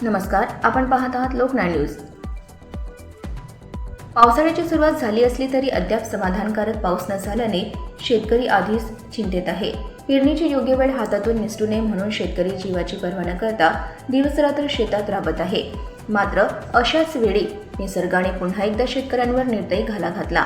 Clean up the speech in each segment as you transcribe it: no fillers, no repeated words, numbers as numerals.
नमस्कार, आपण पाहत आहात लोकनाळ न्यूज। पावसाळ्याची सुरुवात झाली असली तरी अद्याप समाधानकारक पाऊस न झाल्याने शेतकरी आधीच चिंतेत आहे। पेरणीची योग्य वेळ हातातून निसटू नये म्हणून शेतकरी जीवाची पर्वा न करता दिवसरात्र शेतात राबत आहे। मात्र अशाच वेळी निसर्गाने पुन्हा एकदा शेतकऱ्यांवर निर्दयी घाला घातला।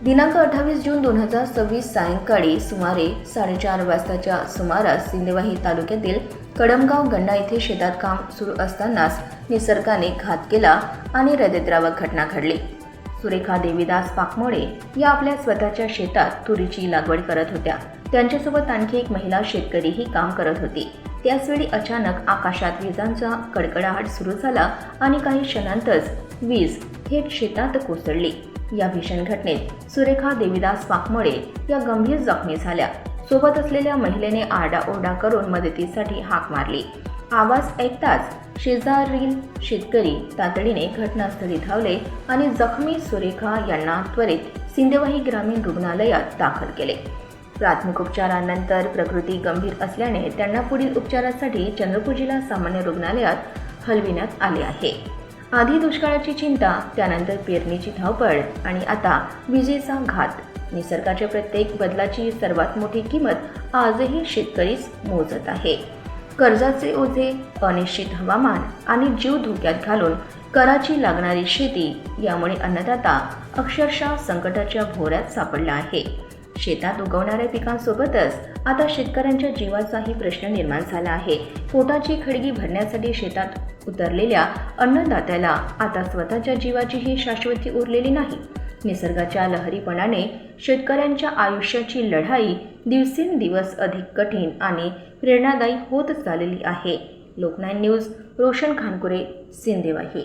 दिनांक 28 जून 2026 सायंकाळी सुमारे 4:30 वाजताच्या सुमारास सिंदेवाही तालुक्यातील कडमगाव गंडा येथे शेतात काम सुरू असतानाच निसर्गाने घात केला आणि हृदयद्रावक घटना घडली। सुरेखा देवीदास पाकमोडे या आपल्या स्वतःच्या शेतात तुरीची लागवड करत होत्या। त्यांच्यासोबत आणखी एक महिला शेतकरीही काम करत होती। त्याचवेळी अचानक आकाशात विजांचा कडकडाट सुरू झाला आणि काही क्षणांतच वीज थेट शेतात कोसळली। या भीषण घटनेत सुरेखा देवीदास पाकमोडे या गंभीर जखमी झाल्या। सोबत असलेल्या महिलेने आरडाओरडा करून मदतीसाठी हाक मारली। आवाज ऐकताच शेजारील शेतकरी तातडीने घटनास्थळी धावले आणि जखमी सुरेखा यांना त्वरित सिंदेवाही ग्रामीण रुग्णालयात दाखल केले। प्राथमिक उपचारानंतर प्रकृती गंभीर असल्याने त्यांना पुढील उपचारासाठी चंद्रपूर जिल्हा सामान्य रुग्णालयात हलविण्यात आले आहे। आधी दुष्काळाची चिंता, त्यानंतर पेरणीची धावपळ आणि आता विजेचा घात। निसर्गाच्या प्रत्येक बदलाची सर्वात मोठी किंमत आजही शेतकरीच मोजत आहे। कर्जाचे ओझे, अनिश्चित हवामान आणि जीव धोक्यात घालून कराची लागणारी शेती यामुळे अन्नदाता अक्षरशः संकटाच्या भोवऱ्यात सापडला आहे। शेतात उगवणाऱ्या पिकांसोबतच आता शेतकऱ्यांच्या जीवाचाही प्रश्न निर्माण झाला आहे। पोटाची खळगी भरण्यासाठी शेतात उतरलेल्या अन्नदात्याला आता स्वतःच्या जीवाचीही शाश्वती उरलेली नाही। निसर्गाच्या लहरीपणाने शेतकऱ्यांच्या आयुष्याची लढाई दिवसेंदिवस अधिक कठीण आणि प्रेरणादायी होत चालली आहे। लोकनाळ न्यूज, रोशन खानकुरे, सिंदेवाही।